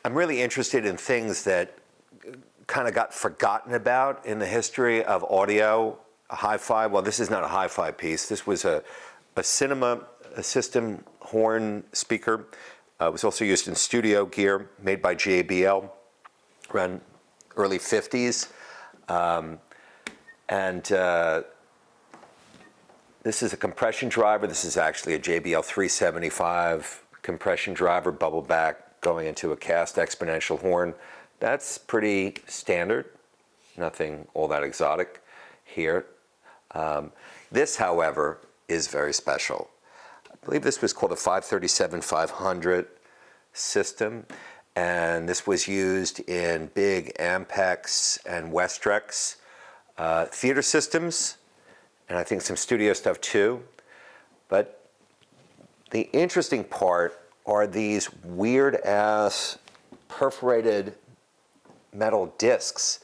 I'm really interested in things that kind of got forgotten about in the history of audio, hi-fi. Well, this is not a hi-fi piece. This was a cinema system horn speaker. It was also used in studio gear, made by JBL, around early 50s. This is a compression driver. This is actually a JBL 375 compression driver, bubble back, going into a cast exponential horn. That's pretty standard, nothing all that exotic here. This, however, is very special. I believe this was called a 537-500 system, and this was used in big Ampex and Westrex theater systems, and I think some studio stuff too. But the interesting part are these weird-ass perforated metal discs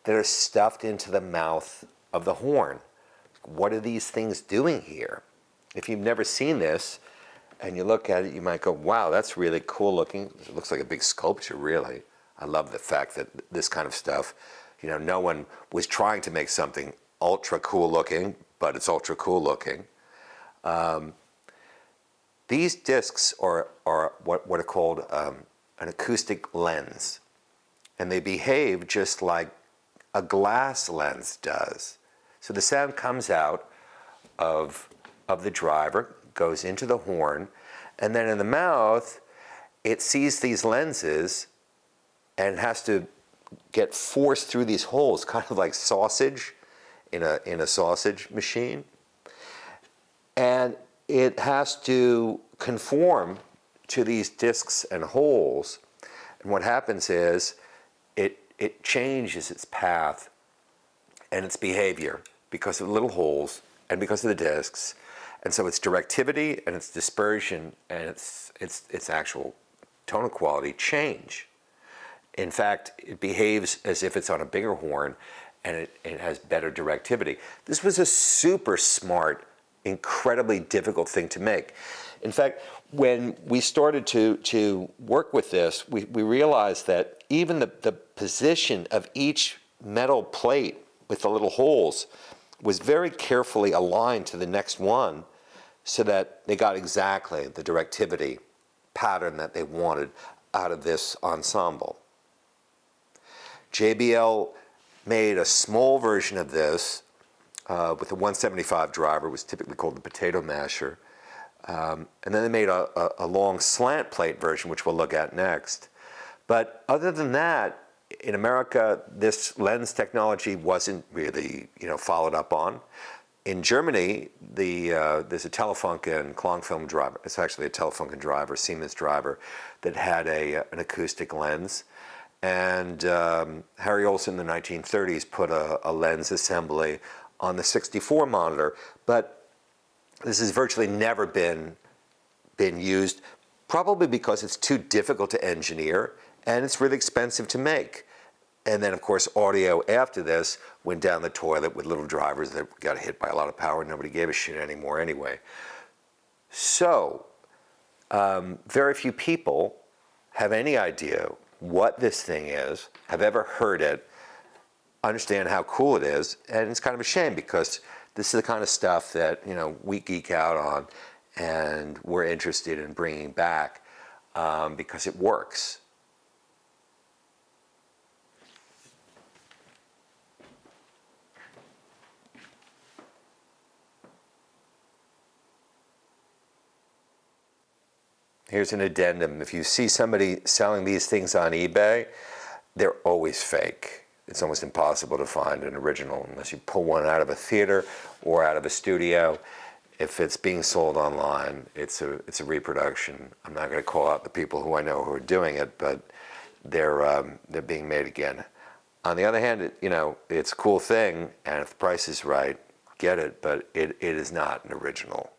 that are stuffed into the mouth of the horn. What are these things doing here? If you've never seen this and you look at it, you might go, wow, that's really cool looking. It looks like a big sculpture, really. I love the fact that this kind of stuff, you know, no one was trying to make something ultra cool looking, but it's ultra cool looking. These discs are what are called an acoustic lens, and they behave just like a glass lens does. So the sound comes out of the driver, goes into the horn, and then in the mouth, it sees these lenses and has to get forced through these holes, kind of like sausage in a sausage machine. And it has to conform to these discs and holes. And what happens is it changes its path and its behavior because of the little holes and because of the discs. And so its directivity and its dispersion and its actual tonal quality change. In fact, it behaves as if it's on a bigger horn, and it has better directivity. This was a super smart, incredibly difficult thing to make. In fact, when we started to work with this, we realized that even the position of each metal plate with the little holes was very carefully aligned to the next one so that they got exactly the directivity pattern that they wanted out of this ensemble. JBL made a small version of this with a 175 driver. It was typically called the potato masher. And then they made a long slant plate version, which we'll look at next. But other than that, in America, this lens technology wasn't really, followed up on. In Germany, there's a Telefunken Klangfilm driver. It's actually a Telefunken driver, Siemens driver, that had an acoustic lens. And Harry Olsen in the 1930s put a lens assembly on the 64 monitor, but this has virtually never been used, probably because it's too difficult to engineer and it's really expensive to make. And then, of course, audio after this went down the toilet with little drivers that got hit by a lot of power. Nobody gave a shit anymore anyway. So, very few people have any idea what this thing is, have ever heard it, understand how cool it is, and it's kind of a shame because this is the kind of stuff that we geek out on and we're interested in bringing back because it works. Here's an addendum. If you see somebody selling these things on eBay, they're always fake. It's almost impossible to find an original unless you pull one out of a theater or out of a studio. If it's being sold online, it's a reproduction. I'm not going to call out the people who I know who are doing it, but they're being made again. On the other hand, it's a cool thing, and if the price is right, get it, but it is not an original.